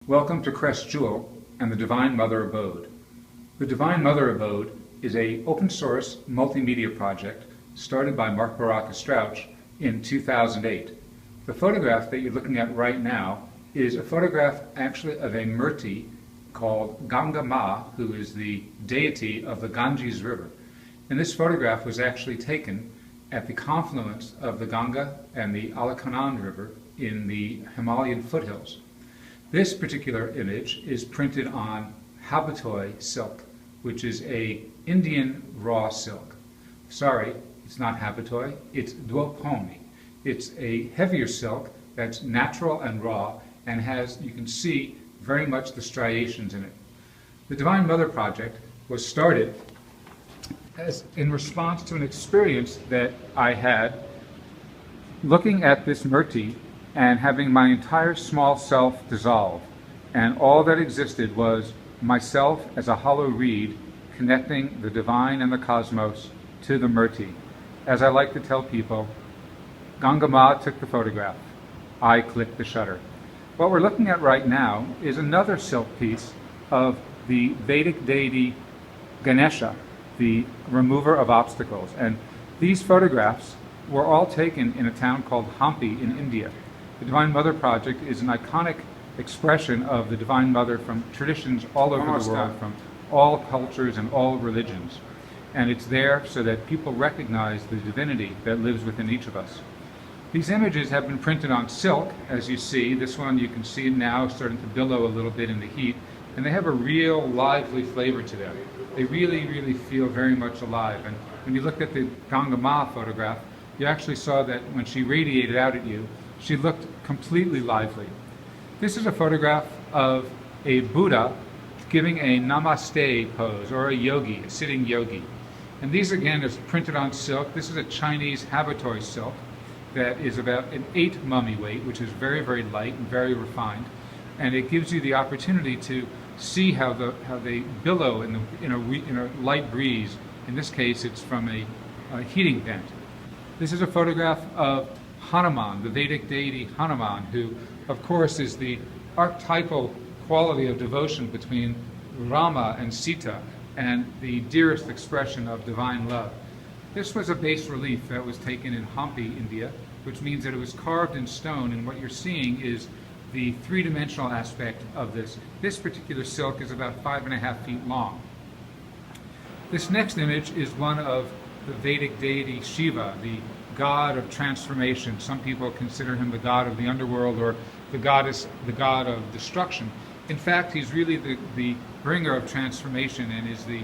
Welcome to Crest Jewel and the Divine Mother Abode. The Divine Mother Abode is an open-source multimedia project started by Mark Baraka Strauch in 2008. The photograph that you're looking at right now is a photograph actually of a Murti called Ganga Ma, who is the deity of the Ganges River. And this photograph was actually taken at the confluence of the Ganga and the Alaknanda River in the Himalayan foothills. This particular image is printed on Abode silk, which is a Indian raw silk. Sorry, it's not Abode, it's Dwaponi. It's a heavier silk that's natural and raw and has, you can see, very much the striations in it. The Divine Mother Project was started in response to an experience that I had looking at this Murti and having my entire small self dissolve. And all that existed was myself as a hollow reed connecting the divine and the cosmos to the Murti. As I like to tell people, Ganga Ma took the photograph. I clicked the shutter. What we're looking at right now is another silk piece of the Vedic deity Ganesha, the remover of obstacles. And these photographs were all taken in a town called Hampi in India. The Divine Mother Project is an iconic expression of the Divine Mother from traditions all over the world, from all cultures and all religions. And it's there so that people recognize the divinity that lives within each of us. These images have been printed on silk, as you see. This one you can see now starting to billow a little bit in the heat, and they have a real lively flavor to them. They really feel very much alive. And when you looked at the Ganga Ma photograph, you actually saw that when she radiated out at you, she looked completely lively. This is a photograph of a Buddha giving a namaste pose, or a yogi, a sitting yogi. And these again is printed on silk. This is a Chinese Abode silk that is about an 8 mummy weight, which is very light and very refined. And it gives you the opportunity to see how they billow in a light breeze. In this case, it's from a heating vent. This is a photograph of Hanuman, the Vedic deity Hanuman, who of course is the archetypal quality of devotion between Rama and Sita and the dearest expression of divine love. This was a bas relief that was taken in Hampi, India, which means that it was carved in stone, and what you're seeing is the three-dimensional aspect of this. This particular silk is about 5.5 feet long. This next image is one of the Vedic deity Shiva, the god of transformation. Some people consider him the god of the underworld or the god of destruction. In fact, he's really the bringer of transformation and is the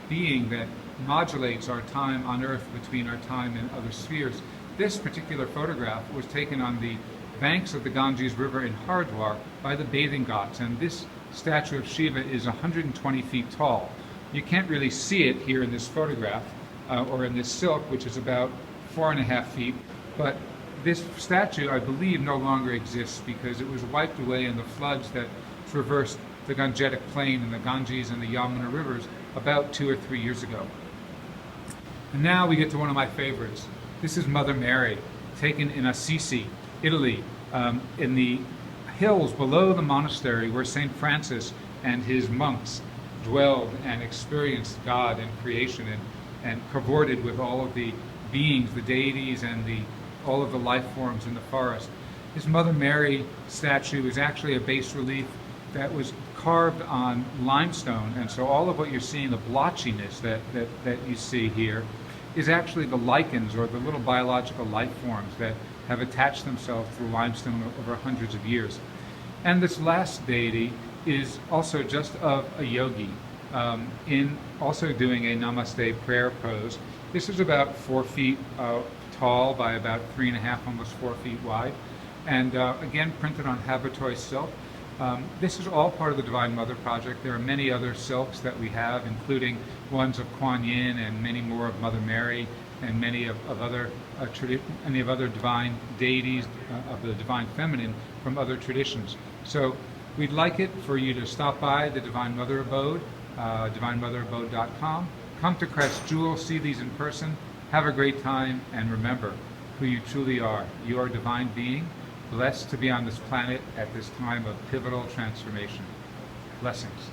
being that modulates our time on earth between our time in other spheres. This particular photograph was taken on the banks of the Ganges River in Haridwar by the bathing ghats, and this statue of Shiva is 120 feet tall. You can't really see it here in this photograph or in this silk, which is about 4.5 feet, but this statue, I believe, no longer exists because it was wiped away in the floods that traversed the Gangetic Plain and the Ganges and the Yamuna rivers about 2 or 3 years ago. And now we get to one of my favorites. This is Mother Mary, taken in Assisi, Italy, in the hills below the monastery where St. Francis and his monks dwelled and experienced God and creation and cavorted with all of the beings, the deities, and all of the life forms in the forest. This Mother Mary statue is actually a bas relief that was carved on limestone, and so all of what you're seeing, the blotchiness that you see here, is actually the lichens or the little biological life forms that have attached themselves through limestone over hundreds of years. And this last deity is also just of a yogi, in also doing a namaste prayer pose. This is about 4 feet tall by about 3.5, almost 4 feet wide, and again printed on Abode silk. This is all part of the Divine Mother Project. There are many other silks that we have, including ones of Kuan Yin and many more of Mother Mary and many of other divine deities of the divine feminine from other traditions. So we'd like it for you to stop by the Divine Mother Abode, divinemotheraBode.com. Come to Crest Jewel, see these in person, have a great time, and remember who you truly are. You are a divine being, blessed to be on this planet at this time of pivotal transformation. Blessings.